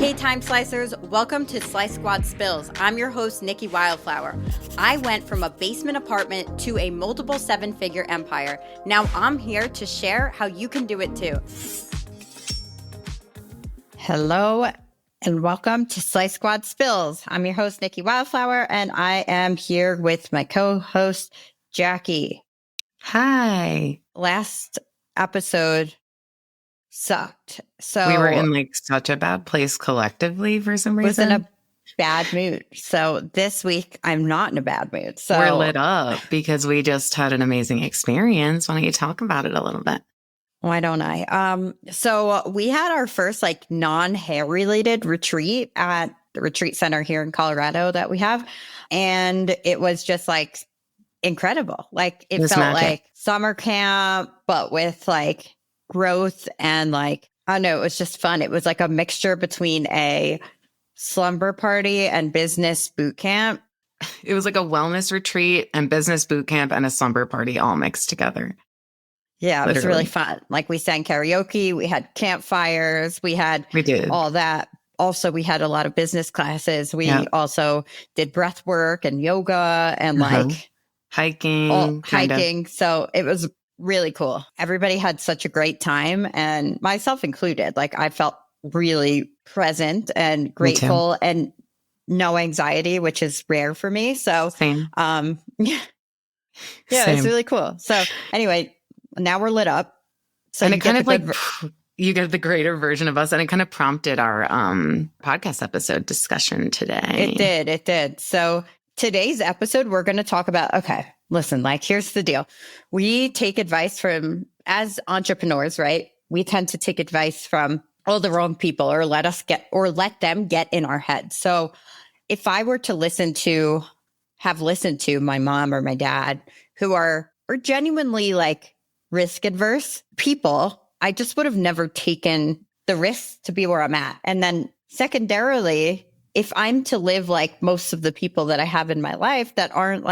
Hey Time Slicers, welcome to Slice Squad Spills. I'm your host, Nikki Wildflower. I went from a basement apartment to a multiple seven-figure empire. Now I'm here to share how you can do it too. Hello and welcome to Slice Squad Spills. I'm your host, Nikki Wildflower, and I am here with my co-host, Jackie. Hi. Last episode sucked. So we were in such a bad place collectively for some reason. Was in a bad mood. So this week I'm not in a bad mood. So we're lit up because we just had an amazing experience. Why don't you talk about it a little bit? Why don't I? So we had our first non-hair related retreat at the retreat center here in Colorado that we have. And it was just incredible. It felt magic. Like summer camp, but with growth and I don't know, it was just fun. It was a mixture between a slumber party and business boot camp. It was like a wellness retreat and business boot camp and a slumber party all mixed together. Yeah, it was really fun. We sang karaoke, we had campfires, we did all that. Also, we had a lot of business classes. We also did breath work and yoga and hiking. So it was really cool. Everybody had such a great time, and myself included. I felt really present and grateful and no anxiety, which is rare for me. So, Same. It's really cool. So anyway, now we're lit up. So and it kind of you get the greater version of us, and it kind of prompted our podcast episode discussion today. It did. So today's episode, we're going to talk about, listen, here's the deal. We take advice as entrepreneurs, right? We tend to take advice from all the wrong people or let them get in our head. So if I were to have listened to my mom or my dad who are genuinely risk adverse people, I just would have never taken the risk to be where I'm at. And then secondarily, if I'm to live like most of the people that I have in my life that aren't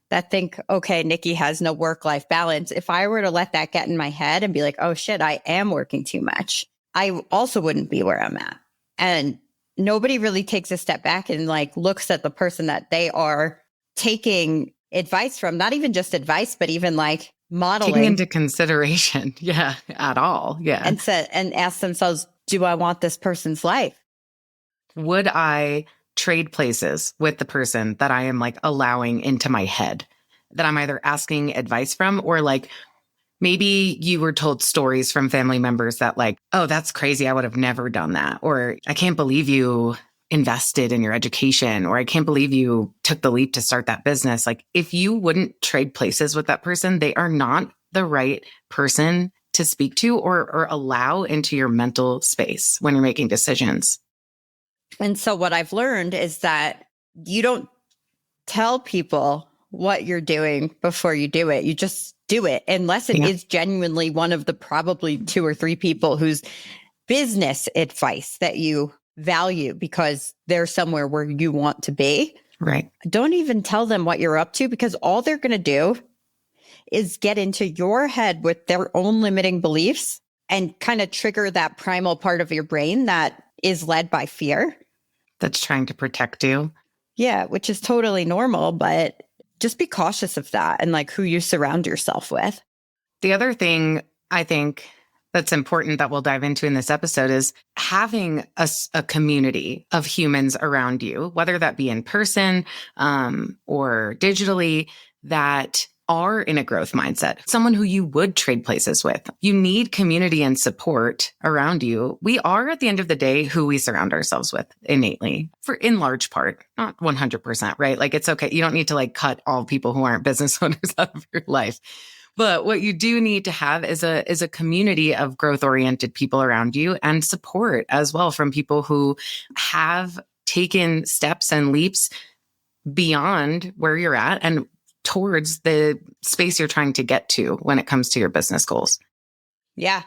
that think, okay, Nikki has no work-life balance. If I were to let that get in my head and be like, oh shit, I am working too much, I also wouldn't be where I'm at. And nobody really takes a step back and looks at the person that they are taking advice from, not even just advice, but even modeling. Taking into consideration. Yeah, at all. Yeah. And ask themselves, do I want this person's life? Would I trade places with the person that I am allowing into my head, that I'm either asking advice from, or maybe you were told stories from family members that oh, that's crazy, I would have never done that. Or I can't believe you invested in your education, or I can't believe you took the leap to start that business. If you wouldn't trade places with that person, they are not the right person to speak to or allow into your mental space when you're making decisions. And so what I've learned is that you don't tell people what you're doing before you do it. You just do it, unless it is genuinely one of the probably 2 or 3 people whose business advice that you value because they're somewhere where you want to be. Right. Don't even tell them what you're up to, because all they're going to do is get into your head with their own limiting beliefs and kind of trigger that primal part of your brain that is led by fear. That's trying to protect you. Yeah, which is totally normal, but just be cautious of that and who you surround yourself with. The other thing I think that's important that we'll dive into in this episode is having a community of humans around you, whether that be in person or digitally, that are in a growth mindset, someone who you would trade places with. You need community and support around you. We are, at the end of the day, who we surround ourselves with innately, in large part, not 100%, right? It's okay. You don't need to cut all people who aren't business owners out of your life. But what you do need to have is a community of growth-oriented people around you, and support as well from people who have taken steps and leaps beyond where you're at and towards the space you're trying to get to when it comes to your business goals. Yeah,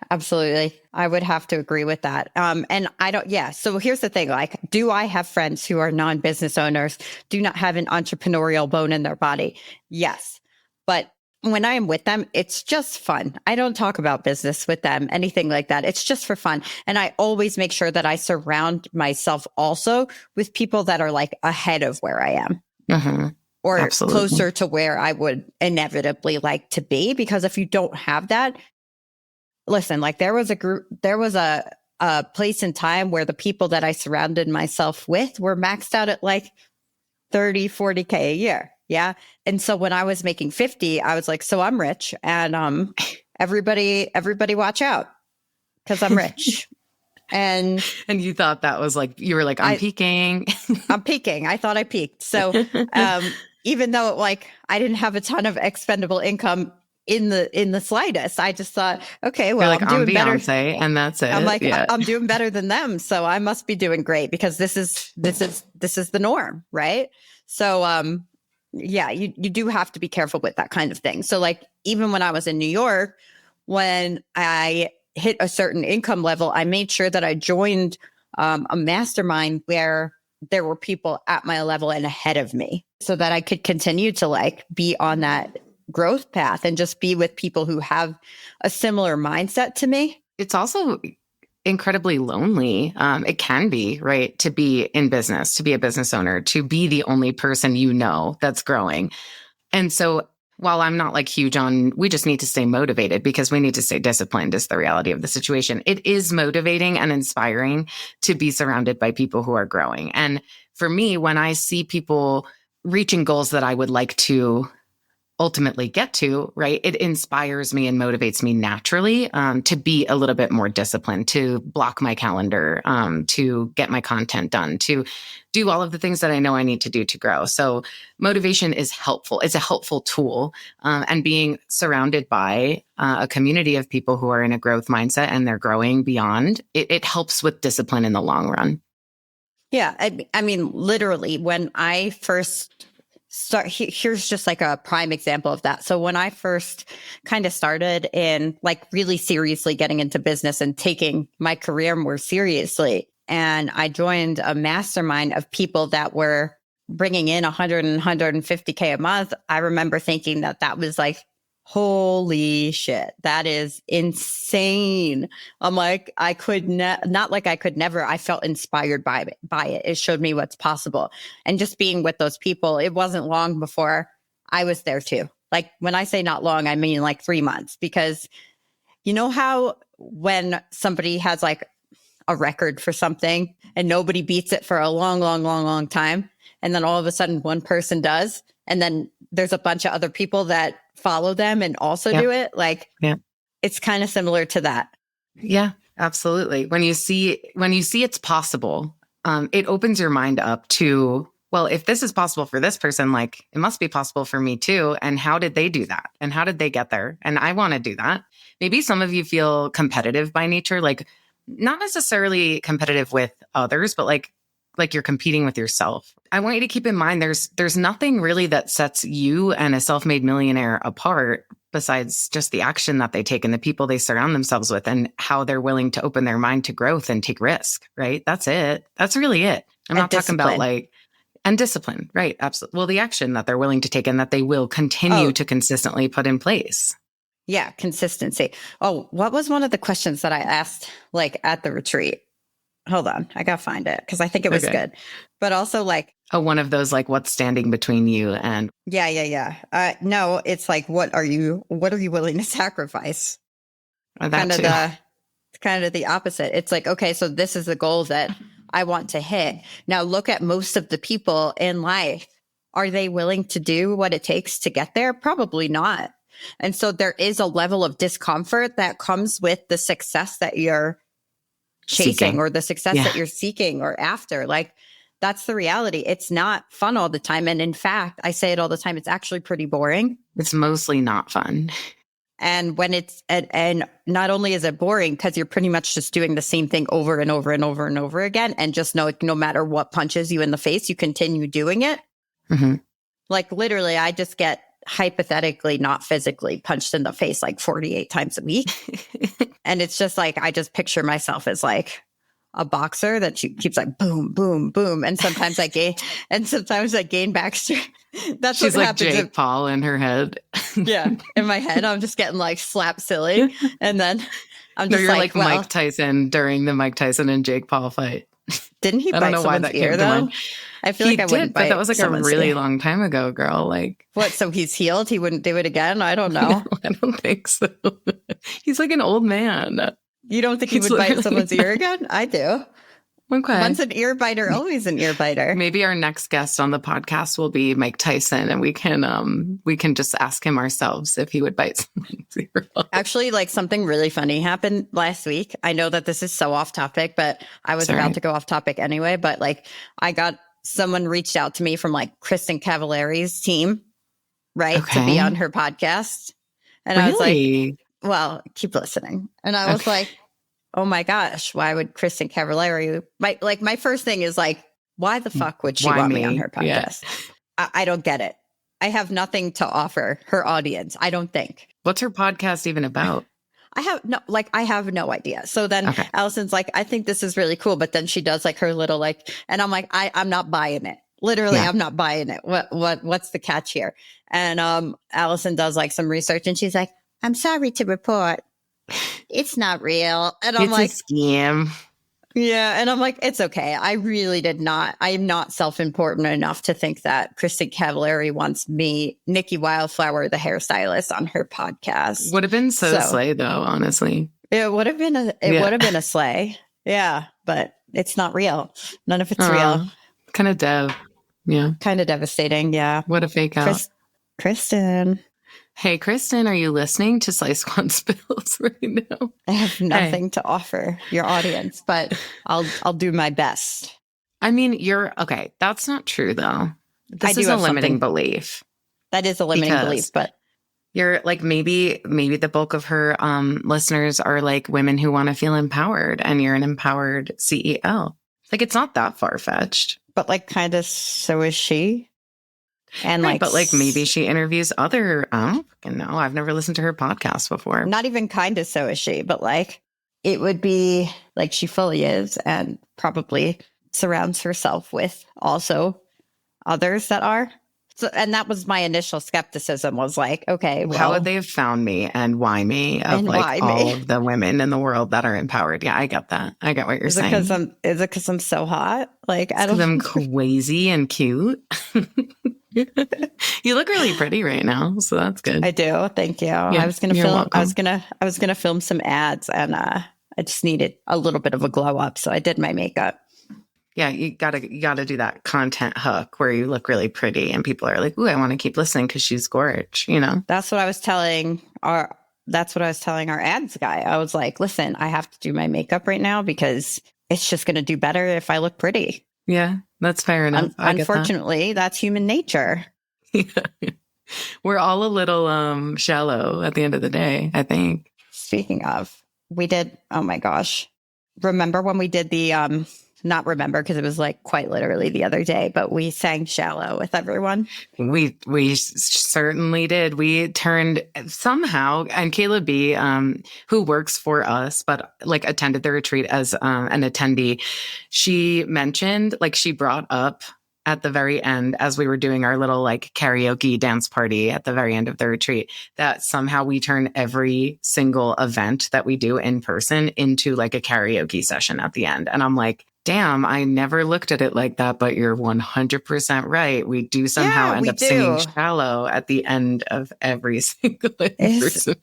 absolutely. I would have to agree with that. And I don't, so here's the thing, do I have friends who are non-business owners, do not have an entrepreneurial bone in their body? Yes. But when I am with them, it's just fun. I don't talk about business with them, anything like that. It's just for fun. And I always make sure that I surround myself also with people that are like ahead of where I am. Mm-hmm. Or Absolutely. closer to where I would inevitably like to be. Because if you don't have that, listen, like there was a place in time where the people that I surrounded myself with were maxed out at like 30, 40K a year. Yeah. And so when I was making 50, I was like, so I'm rich and everybody watch out because I'm rich. And you thought that was like, you were like, I'm peaking. I'm peaking. I thought I peaked. So even though like I didn't have a ton of expendable income in the slightest, I just thought, okay, well, like, I'm doing Beyonce, better. and that's it. I'm like, yeah. I'm doing better than them. So I must be doing great because this is the norm. Right. So, yeah, you do have to be careful with that kind of thing. So like, even when I was in New York, when I hit a certain income level, I made sure that I joined a mastermind where there were people at my level and ahead of me so that I could continue to like be on that growth path and just be with people who have a similar mindset to me. It's also incredibly lonely. It can be, right? To be in business, to be a business owner, to be the only person you know that's growing. And so while I'm not like huge on, we just need to stay motivated because we need to stay disciplined is the reality of the situation. It is motivating and inspiring to be surrounded by people who are growing. And for me, when I see people reaching goals that I would like to ultimately get to, right, it inspires me and motivates me naturally to be a little bit more disciplined, to block my calendar, to get my content done, to do all of the things that I know I need to do to grow. So motivation is helpful. It's a helpful tool. And being surrounded by a community of people who are in a growth mindset and they're growing beyond, it helps with discipline in the long run. Yeah. I mean, literally, when I first here's just like a prime example of that. So when I first kind of started in like really seriously getting into business and taking my career more seriously, and I joined a mastermind of people that were bringing in 100 and 150K a month, I remember thinking that was like, holy shit, that is insane. I'm like, I could not like I could never. I felt inspired by it. It showed me what's possible. And just being with those people, it wasn't long before I was there too. Like when I say not long, I mean like 3 months, because you know how when somebody has like a record for something and nobody beats it for a long time. And then all of a sudden one person does. And then there's a bunch of other people that follow them and also do it. Like, it's kind of similar to that. Yeah, absolutely. When you see it's possible, it opens your mind up to, well, if this is possible for this person, like it must be possible for me too. And how did they do that? And how did they get there? And I want to do that. Maybe some of you feel competitive by nature, like not necessarily competitive with others, but like you're competing with yourself. I want you to keep in mind there's nothing really that sets you and a self-made millionaire apart besides just the action that they take and the people they surround themselves with and how they're willing to open their mind to growth and take risk, right? That's it. That's really it. I'm not talking about like, and discipline, right? Absolutely. Well, the action that they're willing to take and that they will continue to consistently put in place. Yeah, consistency. Oh, what was one of the questions that I asked like at the retreat? Hold on, I gotta find it because I think it was good. But also like, one of those like, what's standing between you and no, it's like, what are you willing to sacrifice? Kind of the opposite. It's like, okay, so this is the goal that I want to hit. Now look at most of the people in life. Are they willing to do what it takes to get there? Probably not. And so there is a level of discomfort that comes with the success that you're chasing or the success that you're seeking or after. Like, that's the reality. It's not fun all the time. And in fact, I say it all the time, it's actually pretty boring. It's mostly not fun. And when it's, and not only is it boring because you're pretty much just doing the same thing over and over and over and over again. And just know, no matter what punches you in the face, you continue doing it. Mm-hmm. Like literally, I just get hypothetically, not physically, punched in the face like 48 times a week. And it's just like, I just picture myself as like a boxer that keeps like boom, boom, boom. And sometimes I gain back strength. She's like Jake Paul in her head. Yeah. In my head, I'm just getting like slap silly. And then I'm No, just you're like, like well, Mike Tyson during the Mike Tyson and Jake Paul fight. didn't he I don't bite know why someone's that ear came to though? mind. I feel He like I wouldn't did, but that bite was like a someone's really ear. long time ago, girl. Like, What? So he's healed? He wouldn't do it again? I don't know. no, I don't think so. He's like an old man. You don't think he He's would bite literally someone's ear again? I do. okay. Once an ear biter, always an ear biter. Maybe our next guest on the podcast will be Mike Tyson, and we can just ask him ourselves if he would bite someone's ear off. Actually, like something really funny happened last week. I know that this is so off topic, but I was about to go off topic anyway. But like, someone reached out to me from like Kristen Cavallari's team, right, to be on her podcast, and I was like, "Well, keep listening." And I was like, "Oh my gosh, why would Kristen Cavallari?" My first thing is like, why the fuck would she want me on her podcast? Yeah. I don't get it. I have nothing to offer her audience. I don't think. What's her podcast even about? I have no idea. So then Allison's like, I think this is really cool. But then she does like her little like, and I'm like, I'm not buying it. Literally, I'm not buying it. What's the catch here? And Allison does like some research and she's like, I'm sorry to report, it's not real. And I'm like, it's a scam. Yeah. And I'm like, it's okay. I really did not. I am not self-important enough to think that Kristen Cavallari wants me, Nikki Wildflower, the hairstylist, on her podcast. Would have been so slay though, honestly. It would have been a slay. Yeah. But it's not real. None of it's real. Kind of dev. Yeah. Kind of devastating. Yeah. What a fake out. Kristen. Hey, Kristen, are you listening to Slice Squad Spills right now? I have nothing to offer your audience, but I'll do my best. I mean, okay. That's not true, though. This is a limiting belief. That is a limiting belief, but you're like maybe the bulk of her listeners are like women who want to feel empowered, and you're an empowered CEO. Like it's not that far fetched, but like kind of so is she. And but like maybe she interviews other, I don't fucking know. I've never listened to her podcast before. Not even kind of so is she, but like it would be like she fully is and probably surrounds herself with also others that are. So, and that was my initial skepticism was like, okay, well, how would they have found me and why me of like all of the women in the world that are empowered? Yeah, I get that. I get what you're saying. Is it because I'm so hot? Like, I don't know. I'm crazy and cute. You look really pretty right now, so that's good. I do. Thank you. Yeah, I was gonna film some ads, and I just needed a little bit of a glow up, so I did my makeup. Yeah, you gotta do that content hook where you look really pretty, and people are like, "Ooh, I want to keep listening because she's gorgeous." You know, that's what I was telling our ads guy. I was like, "Listen, I have to do my makeup right now because it's just gonna do better if I look pretty." Yeah, that's fair enough. Unfortunately, that's human nature. Yeah. We're all a little shallow at the end of the day, I think. Speaking of, we did, oh my gosh. Remember when we did the, not remember because it was like quite literally the other day, but we sang Shallow with everyone. We certainly did. We turned somehow, and Kayla B, who works for us, but like attended the retreat as an attendee, she mentioned, like she brought up at the very end, as we were doing our little like karaoke dance party at the very end of the retreat, that somehow we turn every single event that we do in person into like a karaoke session at the end. And I'm like, damn, I never looked at it like that, but you're 100% right. We do somehow end up singing Shallow at the end of every single person.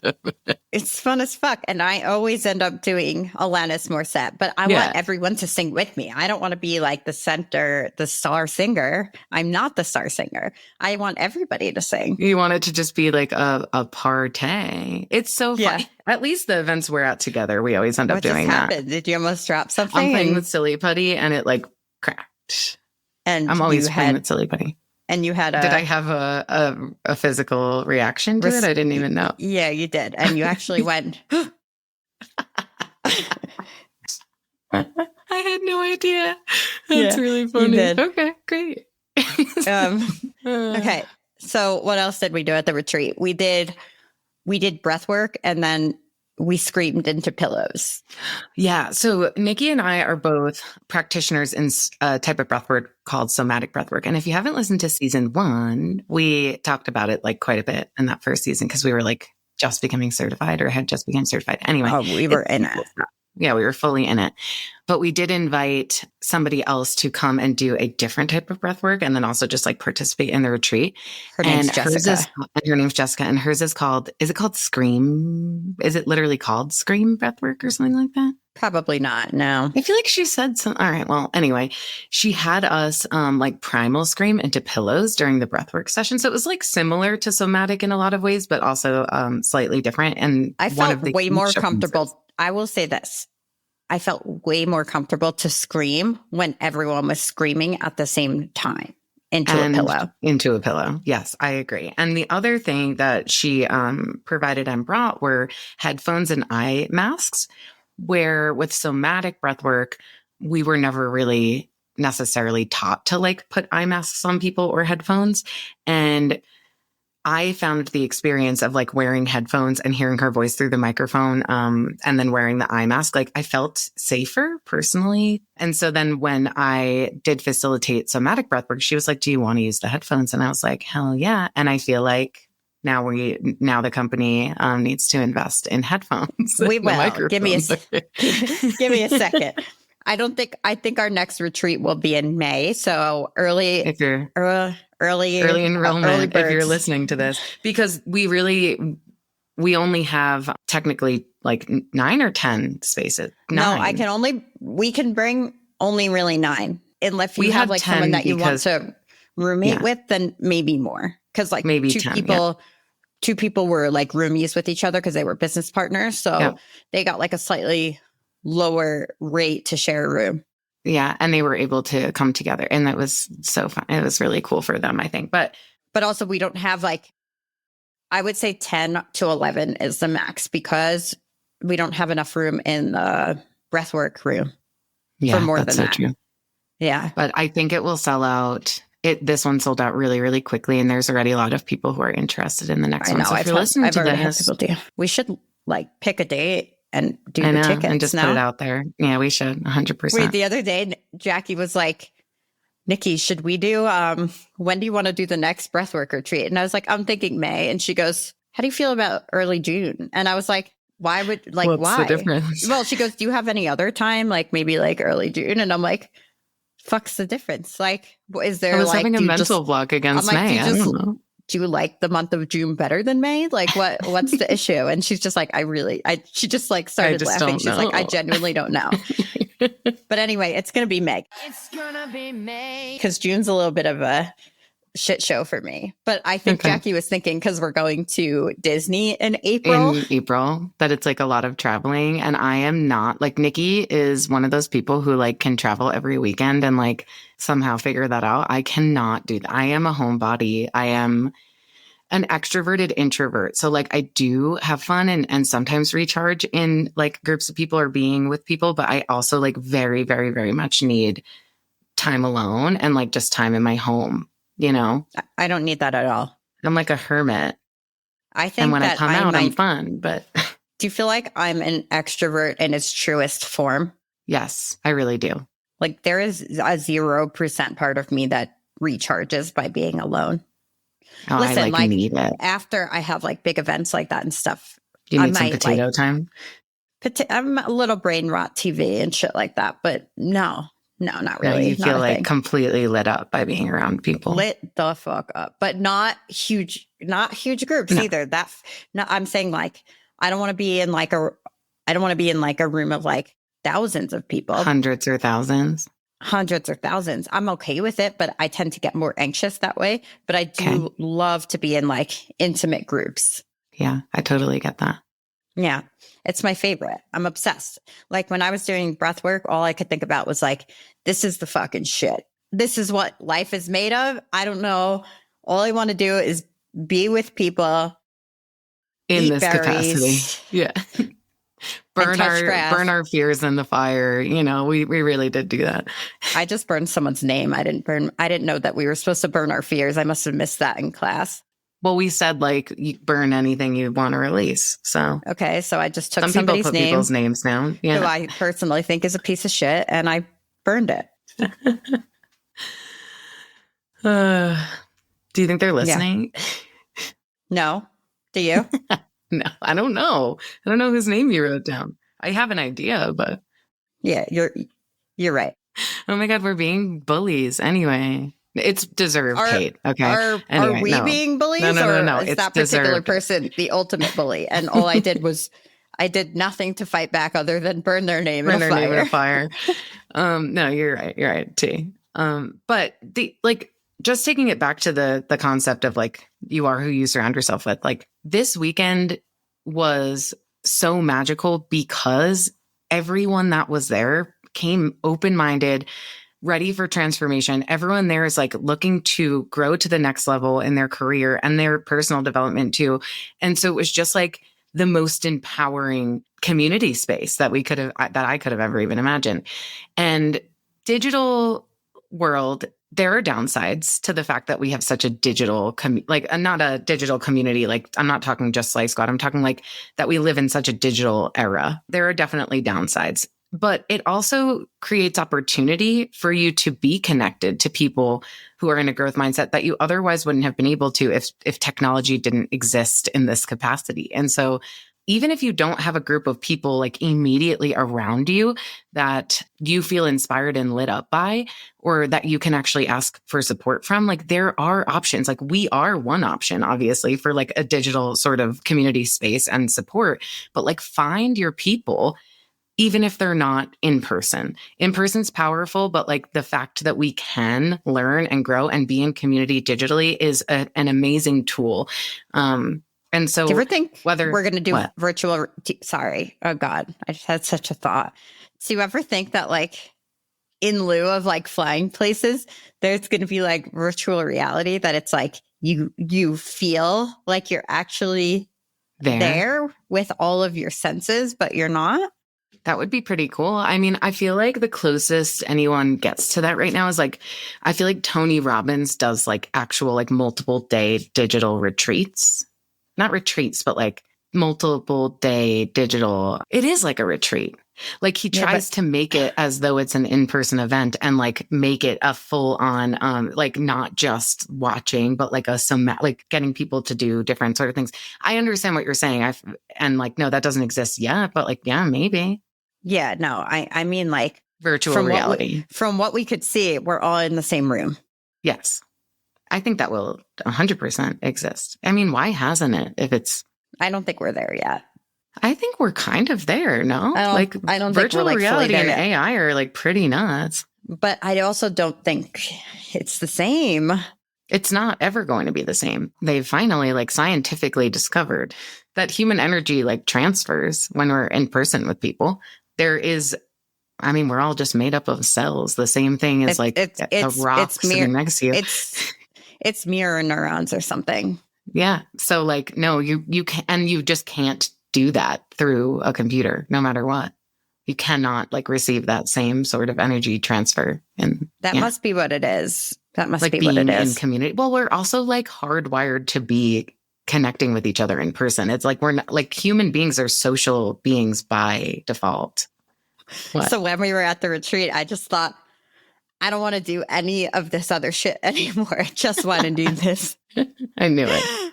It's fun as fuck. And I always end up doing Alanis Morissette, but I want everyone to sing with me. I don't want to be like the star singer. I'm not the star singer. I want everybody to sing. You want it to just be like a party. It's so fun. Yeah. At least the events we're at together, we always end up doing that. Did you almost drop something? I'm playing with Silly Putty and it like cracked. And I'm always playing with Silly Putty. And you had Did I have a physical reaction to it? I didn't even know. Yeah, you did. And you actually went. I had no idea. That's really funny. You did. Okay, great. Okay. So what else did we do at the retreat? We did breath work, and then we screamed into pillows. Yeah. So Nikki and I are both practitioners in a type of breathwork called somatic breathwork. And if you haven't listened to season 1, we talked about it like quite a bit in that first season because we were like just becoming certified or had just become certified. Anyway. Oh, we were in it. Yeah, we were fully in it. But we did invite somebody else to come and do a different type of breath work and then also just like participate in the retreat. Her name's Jessica. Her name's Jessica. And hers is called Scream? Is it literally called Scream breathwork or something like that? Probably not. No. I feel like she said some. All right. Well, anyway, she had us like primal scream into pillows during the breathwork session. So it was like similar to somatic in a lot of ways, but also slightly different. And I felt way more comfortable. I will say this. I felt way more comfortable to scream when everyone was screaming at the same time into a pillow. Into a pillow. Yes, I agree. And the other thing that she provided and brought were headphones and eye masks, where with somatic breathwork, we were never really necessarily taught to like put eye masks on people or headphones. And I found the experience of like wearing headphones and hearing her voice through the microphone, and then wearing the eye mask, like I felt safer personally. And so then when I did facilitate somatic breathwork, she was like, "Do you want to use the headphones?" And I was like, "Hell yeah." And I feel like now the company needs to invest in headphones. We will. Give me a second. I think our next retreat will be in May. So early enrollment if you're listening to this, because we only have technically like 9 or 10 spaces. 9. No, we can bring only really 9. Unless you have like someone that you want to roommate with, then maybe more. Because like maybe two people were like roomies with each other because they were business partners. So they got like a slightly lower rate to share a room. Yeah. And they were able to come together. And that was so fun. It was really cool for them, I think. But also we don't have like, I would say 10 to 11 is the max because we don't have enough room in the breathwork room for more than that. True. Yeah. But I think it will sell out. This one sold out really, really quickly. And there's already a lot of people who are interested in the next one. So if you're listening to this, we should like pick a date and do the tickets and just put it out there. Yeah, we should 100%. Wait, the other day, Jackie was like, "Nikki, should we do, when do you want to do the next breathwork retreat?" And I was like, "I'm thinking May." And she goes, "How do you feel about early June?" And I was like, why? What's the difference? Well, she goes, "Do you have any other time? Like maybe like early June?" And I'm like, fuck's the difference? Like, is there I was having a mental block against May. I don't know. Do you like the month of June better than May? Like what's the issue? And she's just like, she just like started laughing. She's like, I genuinely don't know. But anyway, it's going to be May. It's going to be May. Because June's a little bit of a shit show for me. But I think Jackie was thinking because we're going to Disney in April. That it's like a lot of traveling. And I am not. Like Nikki is one of those people who like can travel every weekend and like somehow figure that out. I cannot do that. I am a homebody. I am an extroverted introvert. So like I do have fun and sometimes recharge in like groups of people or being with people. But I also like very, very, very much need time alone and like just time in my home. You know, I don't need that at all. I'm like a hermit. I think and when I come out, I'm fun. But do you feel like I'm an extrovert in its truest form? Yes, I really do. Like there is a 0% part of me that recharges by being alone. Oh, listen, I like need it. After I have like big events like that and stuff. You need some potato time? I'm a little brain rot TV and shit like that. But no, not really. No, you feel like completely lit up by being around people. Lit the fuck up, but not huge groups either. I'm saying like, I don't want to be in like a room of like thousands of people. Hundreds or thousands. I'm okay with it, but I tend to get more anxious that way. But I do love to be in like intimate groups. Yeah, I totally get that. Yeah, it's my favorite. I'm obsessed. Like when I was doing breath work, all I could think about was like, this is the fucking shit. This is what life is made of. I don't know. All I want to do is be with people in this capacity. Yeah. Burn our fears in the fire. You know, we really did do that. I just burned someone's name. I didn't know that we were supposed to burn our fears. I must have missed that in class. Well, we said like you burn anything you want to release. So Okay, so I just took some people somebody's put name people's names down. who Yeah. I personally think is a piece of shit, and I burned it. Do you think they're listening? No. Do you? No, I don't know. I don't know whose name you wrote down. I have an idea, but Yeah, you're right. oh my God, we're being bullies anyway. It's deserved hate. Okay. Are Anyway, we no. being bullies, No. or is It's that particular deserved. person the ultimate bully? And all I did was I did nothing to fight back other than burn their name in a Name in a fire. fire. No, you're right. You're right, T. But the like just taking it back to the concept of like you are who you surround yourself with. Like this weekend was so magical because everyone that was there came open-minded, ready for transformation. Everyone there is like looking to grow to the next level in their career and their personal development too. And so it was just like the most empowering community space that I could have ever even imagined. And digital world, there are downsides to the fact that we have such a digital, not a digital community. Like I'm not talking just Slice Squad. I'm talking like that we live in such a digital era. There are definitely downsides, but it also creates opportunity for you to be connected to people who are in a growth mindset that you otherwise wouldn't have been able to if technology didn't exist in this capacity. And so even if you don't have a group of people like immediately around you that you feel inspired and lit up by, or that you can actually ask for support from, like there are options. Like we are one option, obviously, for like a digital sort of community space and support, but like find your people, even if they're not in person. In person's powerful, but like the fact that we can learn and grow and be in community digitally is an amazing tool. And so Do you ever think whether we're going to do what? virtual? Sorry. Oh God. I just had such a thought. So you ever think that like in lieu of like flying places, there's going to be like virtual reality that it's like you feel like you're actually there with all of your senses, but you're not? That would be pretty cool. I mean, I feel like the closest anyone gets to that right now is like, I feel like Tony Robbins does like actual like multiple day digital retreats. Not retreats, but like multiple day digital. It is like a retreat. Like he tries to make it as though it's an in-person event and like make it a full on, like not just watching, but like like getting people to do different sort of things. I understand what you're saying. And like, no, that doesn't exist yet, but like, yeah, maybe. Yeah, no, I mean like virtual reality. From what we could see, we're all in the same room. Yes. I think that will 100% exist. I mean, why hasn't it? I don't think we're there yet. I think we're kind of there, no? I don't think we're like reality and yet. AI are like pretty nuts. But I also don't think it's the same. It's not ever going to be the same. They've finally like scientifically discovered that human energy like transfers when we're in person with people. We're all just made up of cells. The same thing as a rock sitting next to you. It's mirror neurons or something. Yeah. So like, no, you can, and you just can't do that through a computer, no matter what. You cannot like receive that same sort of energy transfer. And that must be what it is. That must like be what it is. In community. Well, we're also like hardwired to be connecting with each other in person. It's like, we're not like human beings are social beings by default. What? So when we were at the retreat, I just thought, I don't want to do any of this other shit anymore. I just want to do this. I knew it.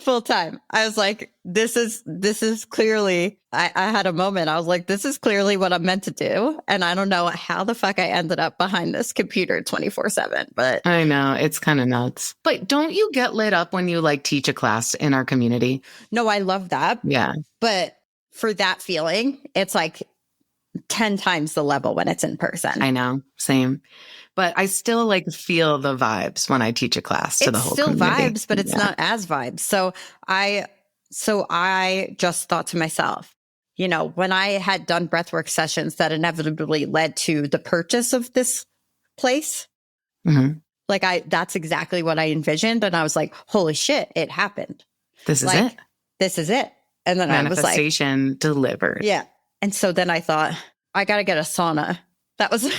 Full time. I was like, this is clearly, I had a moment. I was like, this is clearly what I'm meant to do. And I don't know how the fuck I ended up behind this computer 24/7, but I know it's kind of nuts. But don't you get lit up when you like teach a class in our community? No, I love that. Yeah. But for that feeling, it's like 10 times the level when it's in person. I know. Same. But I still like feel the vibes when I teach a class to the whole community. It's still vibes, but it's not as vibes. So I just thought to myself, you know, when I had done breathwork sessions that inevitably led to the purchase of this place, that's exactly what I envisioned. And I was like, holy shit, it happened. This is it. This is it. And then I was like, manifestation delivered. Yeah. And so then I thought, I got to get a sauna. That was...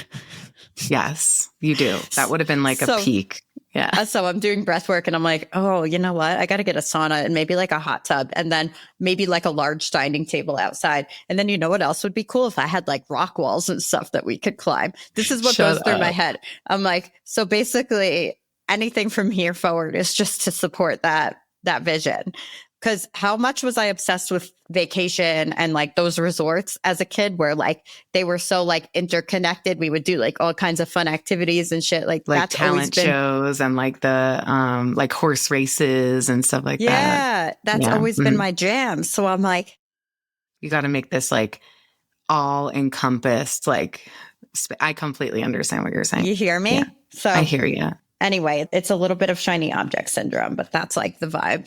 Yes, you do. That would have been like a peak. Yeah. So I'm doing breath work and I'm like, oh, you know what? I got to get a sauna and maybe like a hot tub and then maybe like a large dining table outside. And then you know what else would be cool if I had like rock walls and stuff that we could climb. This is what goes through my head. I'm like, so basically anything from here forward is just to support that vision. Because how much was I obsessed with vacation and like those resorts as a kid where like they were so like interconnected. We would do like all kinds of fun activities and shit. Like that's talent shows and like the like horse races and stuff like that. Yeah, that's always been my jam. So I'm like, you got to make this like all encompassed. Like I completely understand what you're saying. You hear me? Yeah. So I hear you. Anyway, it's a little bit of shiny object syndrome, but that's like the vibe.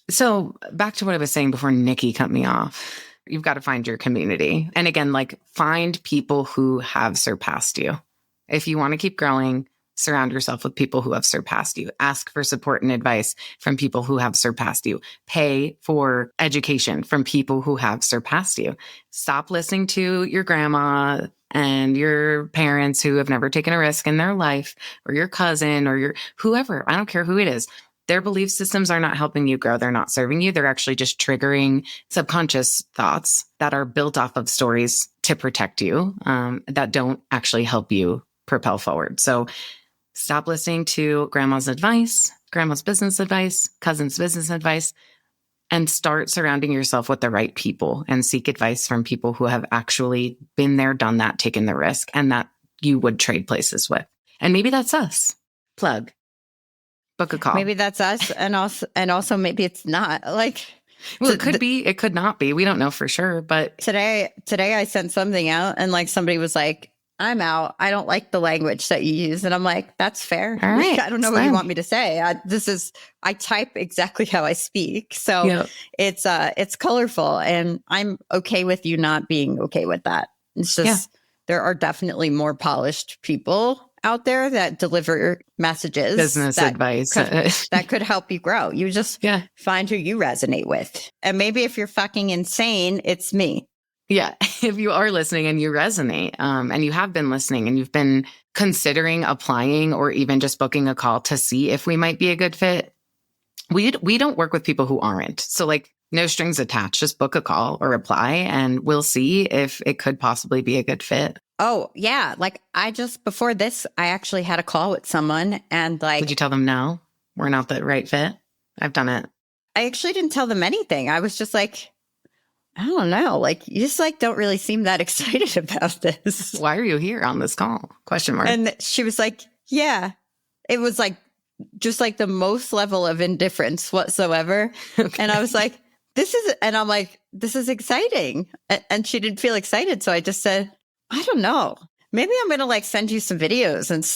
So back to what I was saying before Nikki cut me off. You've got to find your community. And again, like find people who have surpassed you. If you want to keep growing, surround yourself with people who have surpassed you. Ask for support and advice from people who have surpassed you. Pay for education from people who have surpassed you. Stop listening to your grandma and your parents who have never taken a risk in their life, or your cousin or your whoever. I don't care who it is. Their belief systems are not helping you grow. They're not serving you. They're actually just triggering subconscious thoughts that are built off of stories to protect you, that don't actually help you propel forward. So stop listening to grandma's advice, grandma's business advice, cousin's business advice, and start surrounding yourself with the right people and seek advice from people who have actually been there, done that, taken the risk, and that you would trade places with. And maybe that's us. Plug. Book a call. Maybe that's us, and also maybe it's not. Like, well, it could be, it could not be. We don't know for sure. But today I sent something out, and like somebody was like, "I'm out. I don't like the language that you use," and I'm like, "That's fair. All right, I don't know what you want me to say. I type exactly how I speak, so it's colorful, and I'm okay with you not being okay with that. It's just there are definitely more polished people out there that deliver messages, business advice that could help you grow. You just find who you resonate with. And maybe if you're fucking insane, it's me. Yeah. If you are listening and you resonate, and you have been listening and you've been considering applying or even just booking a call to see if we might be a good fit, we don't work with people who aren't. So like no strings attached, just book a call or apply and we'll see if it could possibly be a good fit. Oh, yeah. Like before this, I actually had a call with someone and like. Did you tell them no, we're not the right fit? I've done it. I actually didn't tell them anything. I was just like, I don't know. Like, you just like don't really seem that excited about this. Why are you here on this call? Question mark. And she was like, yeah, it was like, just like the most level of indifference whatsoever. Okay. And I was like, I'm like, this is exciting. And she didn't feel excited. So I just said, I don't know. Maybe I'm going to like send you some videos. And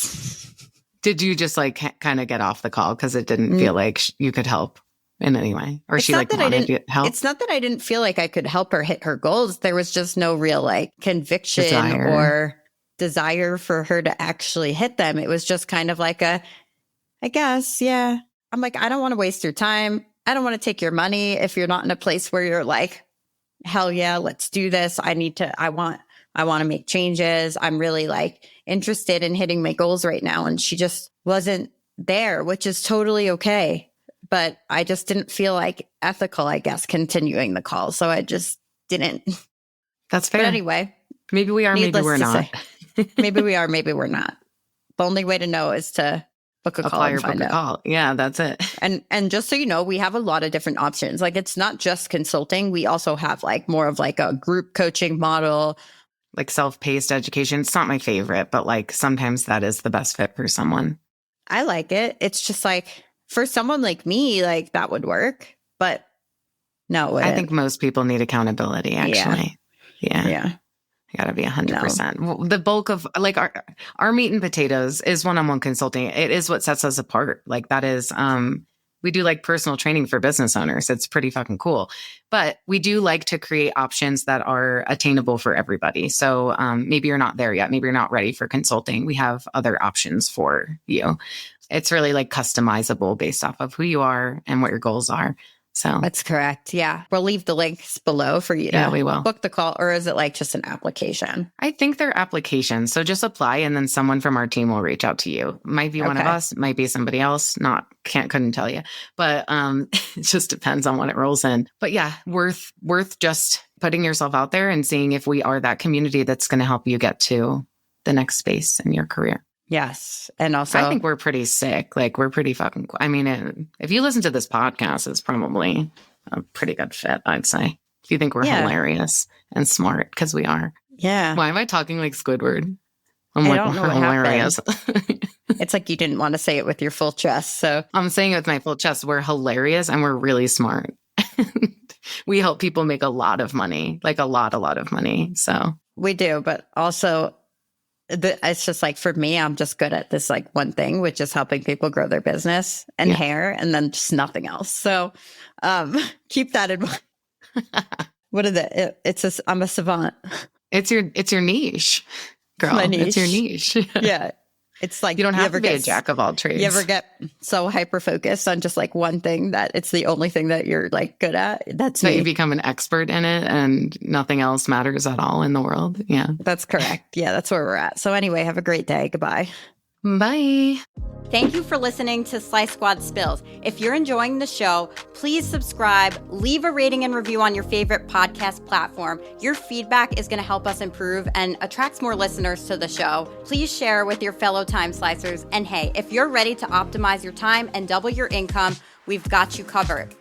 did you just like kind of get off the call because it didn't feel like you could help in any way? Or she like wanted to help? It's not that I didn't feel like I could help her hit her goals. There was just no real like conviction or desire for her to actually hit them. It was just kind of like I guess, yeah. I'm like, I don't want to waste your time. I don't want to take your money if you're not in a place where you're like, hell yeah, let's do this. I want to make changes. I'm really like interested in hitting my goals right now. And she just wasn't there, which is totally okay. But I just didn't feel like ethical, I guess, continuing the call. So I just didn't. That's fair. But anyway. Maybe we are, maybe we're not. Maybe we are, maybe we're not. The only way to know is to book a call and find out. Yeah, that's it. And just so you know, we have a lot of different options. Like it's not just consulting. We also have like more of like a group coaching model. Like self-paced education. It's not my favorite, but like sometimes that is the best fit for someone. I like it. It's just like for someone like me, like that would work, but no, I think most people need accountability actually. Yeah. You got to be 100%. No. The bulk of like our meat and potatoes is one-on-one consulting. It is what sets us apart. Like that is, we do like personal training for business owners. It's pretty fucking cool. But we do like to create options that are attainable for everybody. So maybe you're not there yet. Maybe you're not ready for consulting. We have other options for you. It's really like customizable based off of who you are and what your goals are. So that's correct. Yeah. We'll leave the links below for you yeah, to we will. book the call, or is it like just an application? I think they're applications. So just apply and then someone from our team will reach out to you. Might be one of us, might be somebody else. Couldn't tell you. But it just depends on when it rolls in. But yeah, worth just putting yourself out there and seeing if we are that community that's going to help you get to the next space in your career. Yes. And also, I think we're pretty sick. Like, we're pretty fucking, I mean, if you listen to this podcast, it's probably a pretty good fit, I'd say. If you think we're hilarious and smart, because we are. Yeah. Why am I talking like Squidward? I don't know what hilarious. It's like you didn't want to say it with your full chest. So I'm saying it with my full chest. We're hilarious and we're really smart. We help people make a lot of money, like a lot of money. So we do, but also it's just like, for me, I'm just good at this like one thing, which is helping people grow their business and hair, and then just nothing else. So keep that in mind. What is it? I'm a savant. It's your niche, girl. My niche. It's your niche. Yeah. It's like you don't have to be a jack of all trades. You ever get so hyper focused on just like one thing that it's the only thing that you're like good at? That's me. You become an expert in it and nothing else matters at all in the world. Yeah. That's correct. Yeah, that's where we're at. So anyway, have a great day. Goodbye. Bye. Thank you for listening to Slice Squad Spills. If you're enjoying the show, please subscribe, leave a rating and review on your favorite podcast platform. Your feedback is going to help us improve and attracts more listeners to the show. Please share with your fellow time slicers. And hey, if you're ready to optimize your time and double your income, we've got you covered.